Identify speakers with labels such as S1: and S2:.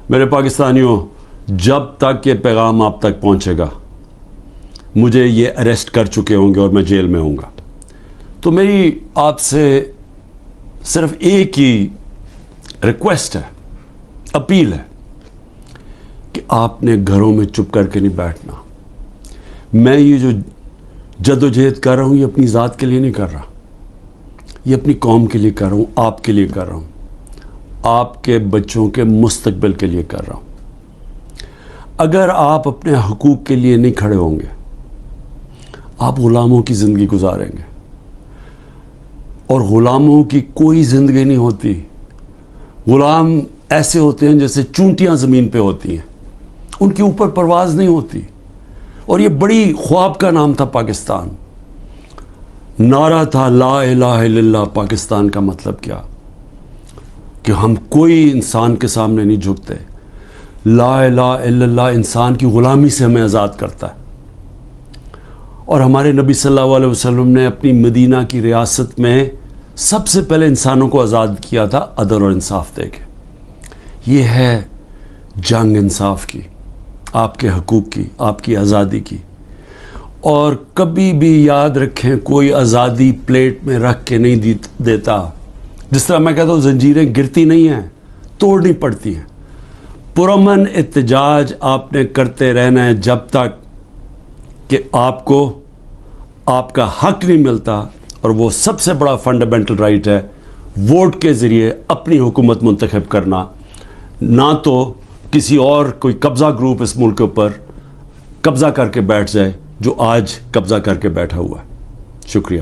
S1: میرے پاکستانیوں، جب تک یہ پیغام آپ تک پہنچے گا، مجھے یہ اریسٹ کر چکے ہوں گے اور میں جیل میں ہوں گا، تو میری آپ سے صرف ایک ہی ریکویسٹ ہے، اپیل ہے کہ آپ نے گھروں میں چپ کر کے نہیں بیٹھنا۔ میں یہ جو جدوجہد کر رہا ہوں، یہ اپنی ذات کے لیے نہیں کر رہا، یہ اپنی قوم کے لیے کر رہا ہوں، آپ کے لیے کر رہا ہوں، آپ کے بچوں کے مستقبل کے لیے کر رہا ہوں۔ اگر آپ اپنے حقوق کے لیے نہیں کھڑے ہوں گے، آپ غلاموں کی زندگی گزاریں گے، اور غلاموں کی کوئی زندگی نہیں ہوتی۔ غلام ایسے ہوتے ہیں جیسے چونٹیاں زمین پہ ہوتی ہیں، ان کے اوپر پرواز نہیں ہوتی۔ اور یہ بڑی خواب کا نام تھا پاکستان، نعرہ تھا لا الہ الا اللہ۔ پاکستان کا مطلب کیا؟ کہ ہم کوئی انسان کے سامنے نہیں جھکتے۔ لا الہ الا اللہ انسان کی غلامی سے ہمیں آزاد کرتا ہے۔ اور ہمارے نبی صلی اللہ علیہ وسلم نے اپنی مدینہ کی ریاست میں سب سے پہلے انسانوں کو آزاد کیا تھا عدل اور انصاف دے کے۔ یہ ہے جنگ انصاف کی، آپ کے حقوق کی، آپ کی آزادی کی۔ اور کبھی بھی یاد رکھیں، کوئی آزادی پلیٹ میں رکھ کے نہیں دیتا۔ جس طرح میں کہتا ہوں، زنجیریں گرتی نہیں ہیں، توڑنی پڑتی ہیں۔ پرامن احتجاج آپ نے کرتے رہنا ہے جب تک کہ آپ کو آپ کا حق نہیں ملتا۔ اور وہ سب سے بڑا فنڈامنٹل رائٹ ہے، ووٹ کے ذریعے اپنی حکومت منتخب کرنا، نہ تو کسی اور کوئی قبضہ گروپ اس ملک کے اوپر قبضہ کر کے بیٹھ جائے جو آج قبضہ کر کے بیٹھا ہوا ہے۔ شکریہ۔